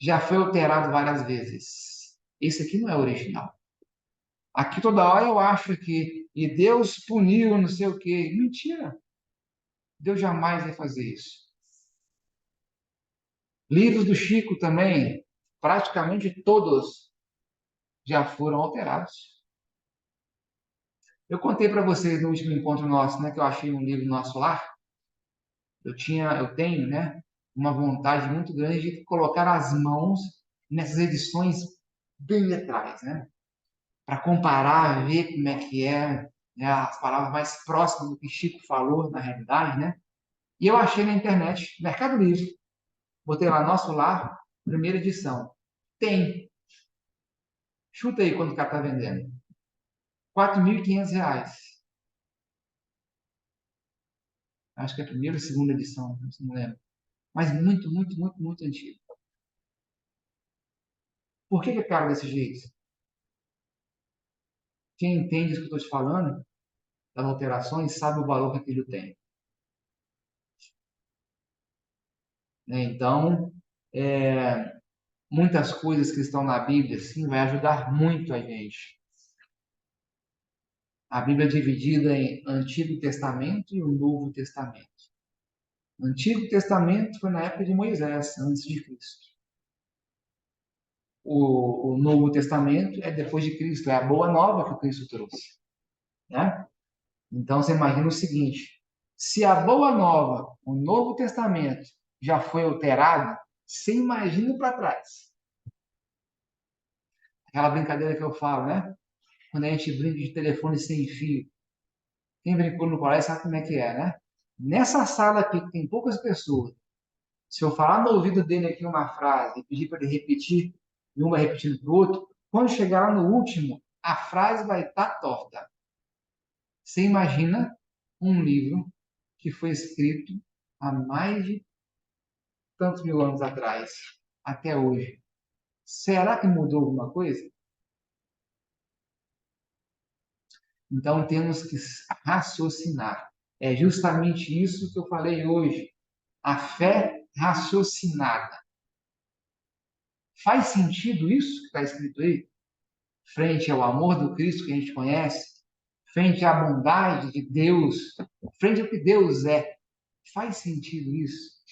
já foi alterado várias vezes. Esse aqui não é original. Aqui toda hora eu acho que e Deus puniu, não sei o quê. Mentira. Deus jamais vai fazer isso. Livros do Chico também, praticamente todos já foram alterados. Eu contei para vocês no último encontro nosso, né, que eu achei um livro nosso lá. Eu tenho, né, uma vontade muito grande de colocar as mãos nessas edições bem atrás, né, para comparar, ver como é que é, né, as palavras mais próximas do que Chico falou na realidade, né. E eu achei na internet, Mercado Livre, botei lá Nosso Lar, primeira edição. Tem. Chuta aí quanto o cara está vendendo. R$ 4.500. Acho que é a primeira ou segunda edição, não lembro. Mas muito, muito, muito, muito antigo. Por que é caro desse jeito? Quem entende isso que eu estou te falando, das alterações, sabe o valor que aquilo tem. Né? Então, muitas coisas que estão na Bíblia, sim, vai ajudar muito a gente. A Bíblia é dividida em Antigo Testamento e o Novo Testamento. O Antigo Testamento foi na época de Moisés, antes de Cristo. O Novo Testamento é depois de Cristo, é a boa nova que Cristo trouxe. Né? Então você imagina o seguinte: se a boa nova, o Novo Testamento, já foi alterado, você imagina para trás. Aquela brincadeira que eu falo, né? Quando a gente brinca de telefone sem fio. Quem brincou no colégio sabe como é que é, né? Nessa sala aqui, que tem poucas pessoas, se eu falar no ouvido dele aqui uma frase e pedir para ele repetir, e um vai repetindo para o outro, quando chegar lá no último, a frase vai estar torta. Você imagina um livro que foi escrito há mais de tantos mil anos atrás, até hoje. Será que mudou alguma coisa? Então temos que raciocinar. É justamente isso que eu falei hoje. A fé raciocinada. Faz sentido isso que está escrito aí? Frente ao amor do Cristo que a gente conhece, frente à bondade de Deus, frente ao que Deus é. Faz sentido isso?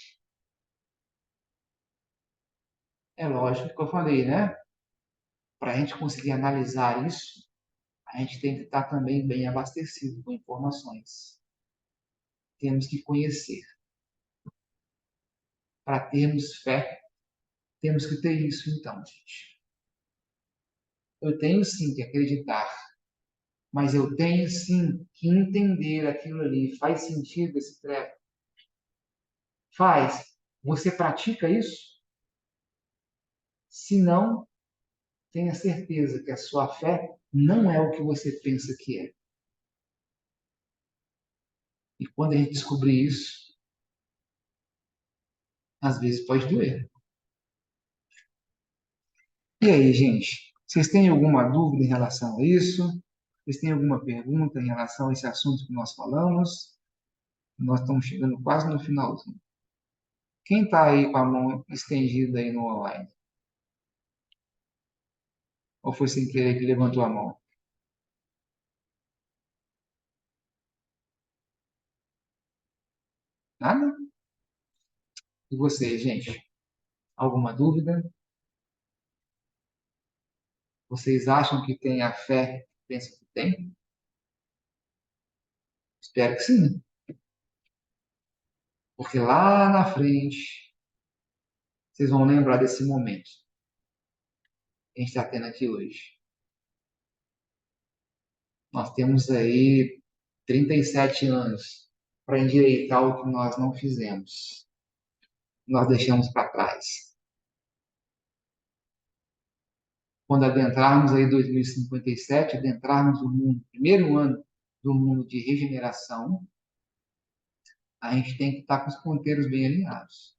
É lógico que eu falei, né? Para a gente conseguir analisar isso, a gente tem que estar também bem abastecido com informações. Temos que conhecer. Para termos fé, temos que ter isso então, gente. Eu tenho sim que acreditar, mas eu tenho sim que entender aquilo ali. Faz sentido esse treco? Faz. Você pratica isso? Se não, tenha certeza que a sua fé não é o que você pensa que é. E quando a gente descobrir isso, às vezes pode doer. E aí, gente? Vocês têm alguma dúvida em relação a isso? Vocês têm alguma pergunta em relação a esse assunto que nós falamos? Nós estamos chegando quase no finalzinho. Quem está aí com a mão estendida aí no online? Ou foi sem querer que levantou a mão? Nada? E vocês, gente? Alguma dúvida? Vocês acham que tem a fé que pensam que tem? Espero que sim. Porque lá na frente, vocês vão lembrar desse momento que a gente está tendo aqui hoje. Nós temos aí 37 anos para endireitar o que nós não fizemos, nós deixamos para trás. Quando adentrarmos aí 2057, adentrarmos o mundo, primeiro ano do mundo de regeneração, a gente tem que estar com os ponteiros bem alinhados,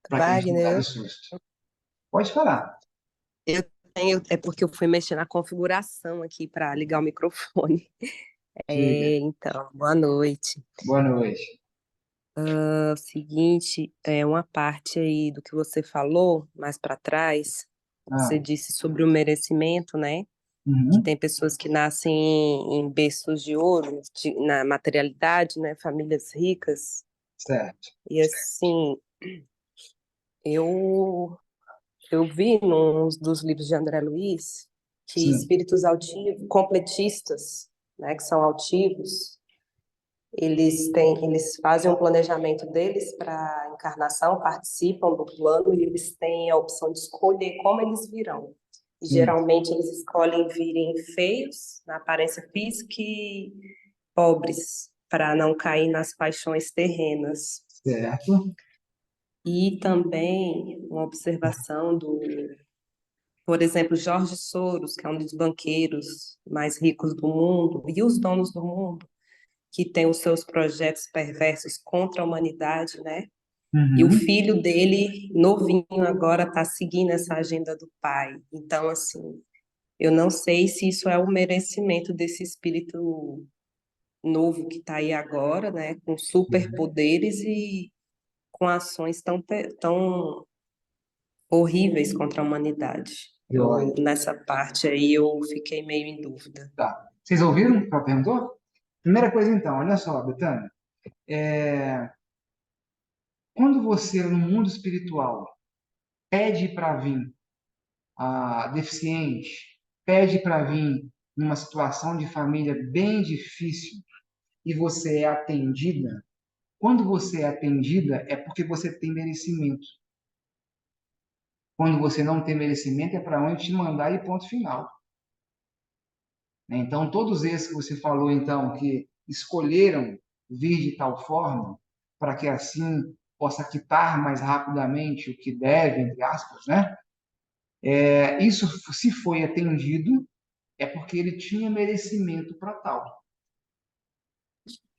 para que a gente não Wagner, leve susto. Pode falar. eu tenho, é porque eu fui mexer na configuração aqui para ligar o microfone. Diga. Então, boa noite. Boa noite. É o seguinte, uma parte aí do que você falou mais para trás, você Ah, disse sobre o merecimento, né? Que uhum, tem pessoas que nascem em berços de ouro, na materialidade, né? Famílias ricas. certo. E assim, eu eu vi num dos livros de André Luiz que Sim. espíritos altivos, completistas, né, que são altivos, eles fazem um planejamento deles para a encarnação, participam do plano e eles têm a opção de escolher como eles virão. E, Sim. geralmente eles escolhem virem feios, na aparência física e pobres, para não cair nas paixões terrenas. Certo. E também uma observação do, por exemplo, Jorge Soros, que é um dos banqueiros mais ricos do mundo, e os donos do mundo, que tem os seus projetos perversos contra a humanidade, né? E o Uhum. filho dele, novinho agora, está seguindo essa agenda do pai. Então, assim, eu não sei se isso é o merecimento desse espírito novo que está aí agora, né? Com superpoderes e com ações tão horríveis contra a humanidade. Joia. Nessa parte aí, eu fiquei meio em dúvida. Tá. Vocês ouviram o que ela perguntou? Primeira coisa, então, olha só, Betânia. Quando você, no mundo espiritual, pede para vir deficiente, pede para vir numa situação de família bem difícil e você é atendida, quando você é atendida é porque você tem merecimento. Quando você não tem merecimento é para onde te mandar e ponto final. Né? Então, todos esses que você falou, então, que escolheram vir de tal forma, para que assim possa quitar mais rapidamente o que deve, entre aspas, né? Isso, se foi atendido, é porque ele tinha merecimento para tal,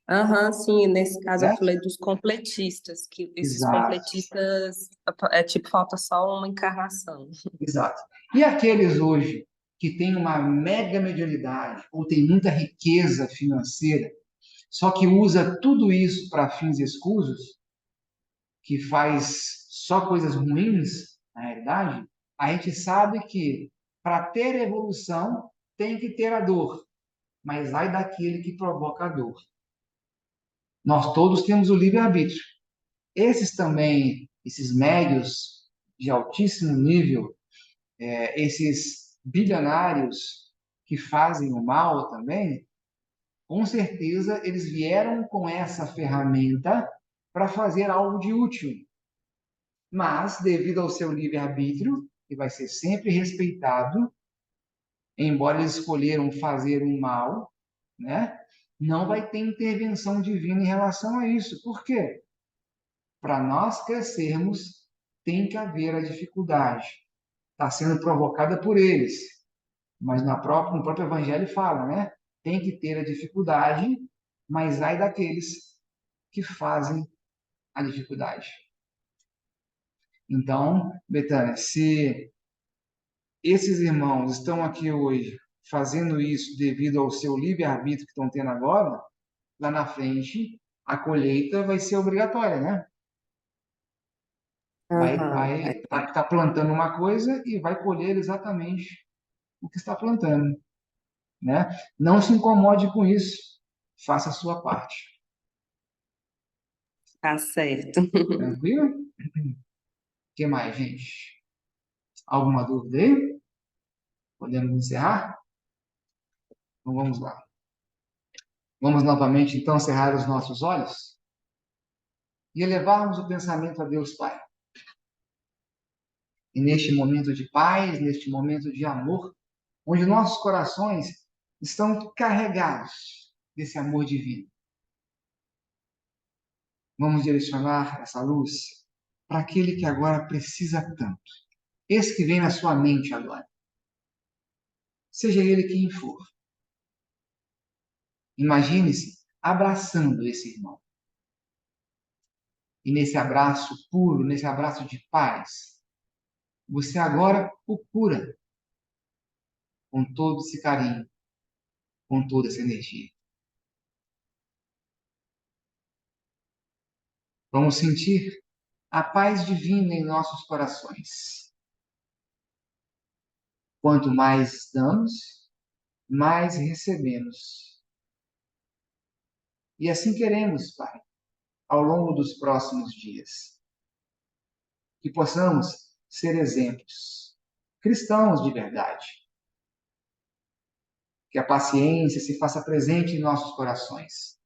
Aham, sim, nesse caso eu certo? falei dos completistas, que esses Exato, completistas é tipo, falta só uma encarnação. exato. E aqueles hoje que têm uma mega mediunidade ou têm muita riqueza financeira, só que usa tudo isso para fins escusos, que faz só coisas ruins, na realidade, a gente sabe que para ter evolução tem que ter a dor, mas ai daquele que provoca a dor. Nós todos temos o livre-arbítrio. Esses também, esses médios de altíssimo nível, esses bilionários que fazem o mal também, com certeza eles vieram com essa ferramenta para fazer algo de útil. Mas, devido ao seu livre-arbítrio, que vai ser sempre respeitado, embora eles escolheram fazer um mal, né? Não vai ter intervenção divina em relação a isso. Por quê? Para nós crescermos, tem que haver a dificuldade. Está sendo provocada por eles. Mas no próprio Evangelho fala, né? Tem que ter a dificuldade, mas ai daqueles que fazem a dificuldade. Então, Betânia, se esses irmãos estão aqui hoje fazendo isso devido ao seu livre-arbítrio que estão tendo agora, lá na frente, a colheita vai ser obrigatória, né? Aham, Tá plantando uma coisa e vai colher exatamente o que está plantando, né? Não se incomode com isso, faça a sua parte. tá certo. Tranquilo? O que mais, gente? Alguma dúvida aí? Podemos encerrar? Então vamos lá. Vamos novamente, então, cerrar os nossos olhos e elevarmos o pensamento a Deus Pai. E neste momento de paz, neste momento de amor, onde nossos corações estão carregados desse amor divino, vamos direcionar essa luz para aquele que agora precisa tanto. Esse que vem na sua mente agora. Seja ele quem for. Imagine-se abraçando esse irmão. E nesse abraço puro, nesse abraço de paz, você agora o cura com todo esse carinho, com toda essa energia. Vamos sentir a paz divina em nossos corações. Quanto mais damos, mais recebemos. E assim queremos, Pai, ao longo dos próximos dias. Que possamos ser exemplos, cristãos de verdade. Que a paciência se faça presente em nossos corações.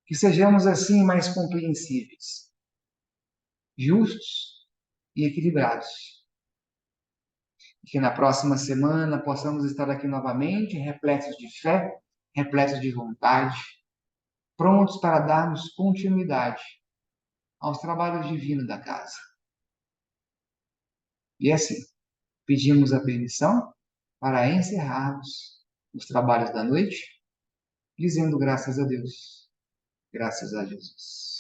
Que sejamos assim mais compreensíveis, justos e equilibrados. Que na próxima semana possamos estar aqui novamente, repletos de fé, repletos de vontade, prontos para darmos continuidade aos trabalhos divinos da casa. E assim, pedimos a permissão para encerrarmos os trabalhos da noite, dizendo graças a Deus, graças a Jesus.